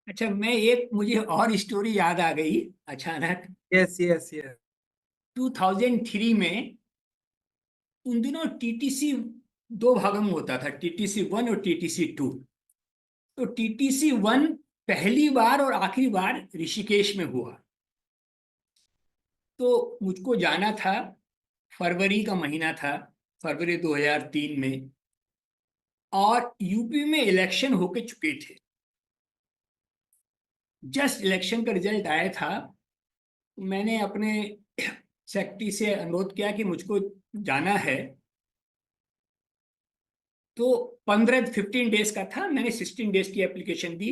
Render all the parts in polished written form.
अच्छा, मुझे और स्टोरी याद आ गई अचानक। Yes yes yes. 2003 में, उन दिनों टीटीसी दो भागों में होता था, टीटीसी वन और टीटीसी टू। तो टीटीसी वन पहली बार और आखिरी बार ऋषिकेश में हुआ। तो मुझको जाना था, फरवरी का महीना था, फरवरी 2003 में। और यूपी में इलेक्शन होके चुके थे, जस्ट इलेक्शन का रिजल्ट आया था। मैंने अपने सेक्रेटरी से अनुरोध किया कि मुझको जाना है। तो 15 डेज का था, मैंने 16 डेज की एप्लीकेशन दी।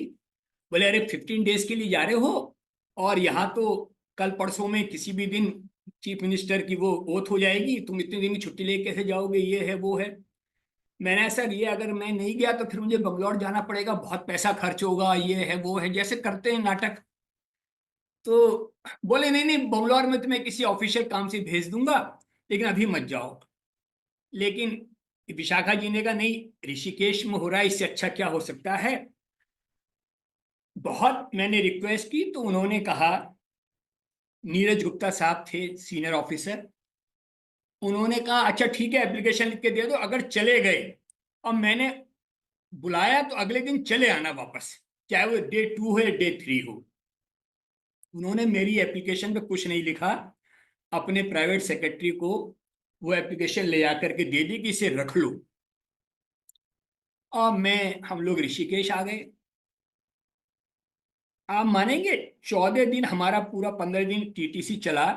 बोले अरे 15 डेज के लिए जा रहे हो, और यहाँ तो कल परसों में किसी भी दिन चीफ मिनिस्टर की वो ओथ हो जाएगी, तुम इतने दिन की छुट्टी लेके कैसे जाओगे, ये है वो है। मैंने ऐसा लिया, अगर मैं नहीं गया तो फिर मुझे बंगलौर जाना पड़ेगा, बहुत पैसा खर्च होगा, ये है वो है, जैसे करते हैं नाटक। तो बोले नहीं नहीं, बंगलौर में तुम्हें किसी ऑफिशियल काम से भेज दूंगा, लेकिन अभी मत जाओ। लेकिन विशाखा जी ने कहा नहीं, ऋषिकेश में हो रहा है, इससे अच्छा क्या हो सकता है। बहुत मैंने रिक्वेस्ट की तो उन्होंने कहा, नीरज गुप्ता साहब थे सीनियर ऑफिसर, उन्होंने कहा अच्छा ठीक है, एप्लीकेशन लिख के दे दो, अगर चले गए। और मैंने बुलाया तो अगले दिन चले आना वापस, चाहे वो डे 2 हो या डे 3 हो। उन्होंने मेरी एप्लीकेशन पे कुछ नहीं लिखा, अपने प्राइवेट सेक्रेटरी को वो एप्लीकेशन ले जाकर के दे दी कि इसे रख लो। और हम लोग ऋषिकेश आ गए। आप मानेंगे, 14 दिन हमारा पूरा 15 दिन टीटीसी चला।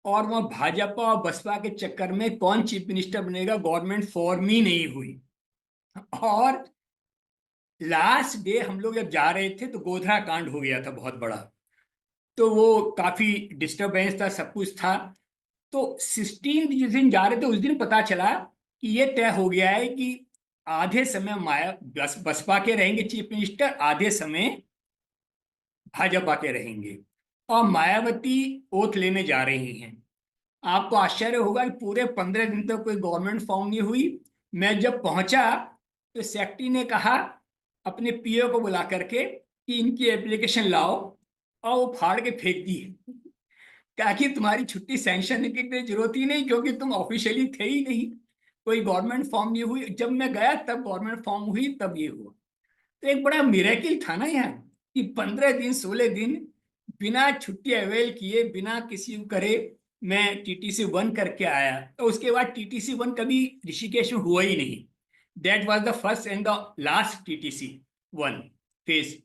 और वह भाजपा और बसपा के चक्कर में कौन चीफ मिनिस्टर बनेगा, गवर्नमेंट फॉर्म ही नहीं हुई। और लास्ट डे हम लोग जब जा रहे थे तो गोधरा कांड हो गया था बहुत बड़ा। तो वो काफी डिस्टरबेंस था, सब कुछ था। तो 16 जिस दिन जा रहे थे उस दिन पता चला कि ये तय हो गया है कि आधे समय बसपा के रहेंगे चीफ मिनिस्टर, आधे समय भाजपा के रहेंगे। और मायावती ओथ लेने जा रही हैं। आपको आश्चर्य होगा कि पूरे 15 दिन तक कोई गवर्नमेंट फॉर्म नहीं हुई। मैं जब पहुंचा तो सेक्रेटरी ने कहा अपने पीओ को बुला करके कि इनकी एप्लीकेशन लाओ, और वो फाड़ के फेंक दी। कहा कि तुम्हारी छुट्टी सैंक्शन की कोई जरूरत ही नहीं, क्योंकि तुम ऑफिशियली थे ही नहीं, कोई गवर्नमेंट फॉर्म नहीं हुई। जब मैं गया तब गवर्नमेंट फॉर्म हुई, तब ये हुआ। तो एक बड़ा मिरेकिल था ना यहाँ, कि 15 दिन 16 दिन बिना छुट्टी अवेल किए, बिना किसी को करे, मैं टीटीसी वन करके आया। तो उसके बाद टीटीसी वन कभी ऋषिकेश में हुआ ही नहीं। That was the first and the last TTC one phase.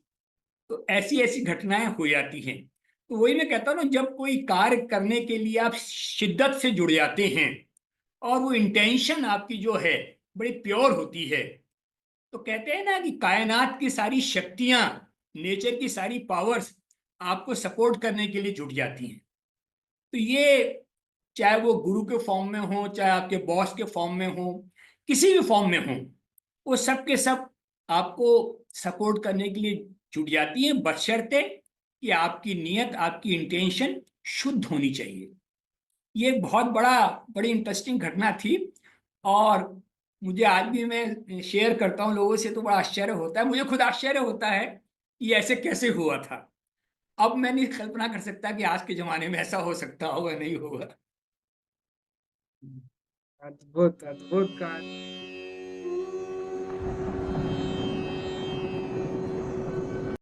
तो ऐसी ऐसी घटनाएं हो जाती हैं। तो वही मैं कहता हूँ ना, जब कोई कार्य करने के लिए आप शिद्दत से जुड़ जाते हैं, और वो इंटेंशन आपकी जो है बड़ी प्योर होती है, तो कहते हैं ना कि कायनात की सारी शक्तियां, नेचर की सारी पावर्स आपको सपोर्ट करने के लिए जुट जाती हैं। तो ये, चाहे वो गुरु के फॉर्म में हो, चाहे आपके बॉस के फॉर्म में हो, किसी भी फॉर्म में हो, वो सब के सब आपको सपोर्ट करने के लिए जुट जाती है, बशर्ते कि आपकी नीयत, आपकी इंटेंशन शुद्ध होनी चाहिए। ये एक बहुत बड़ी इंटरेस्टिंग घटना थी। और मुझे आज भी, मैं शेयर करता हूँ लोगों से तो बड़ा आश्चर्य होता है, मुझे खुद आश्चर्य होता है कि ऐसे कैसे हुआ था। अब मैं नहीं कल्पना कर सकता कि आज के जमाने में ऐसा हो सकता होगा, नहीं होगा। अद्भुत अद्भुत कहानी।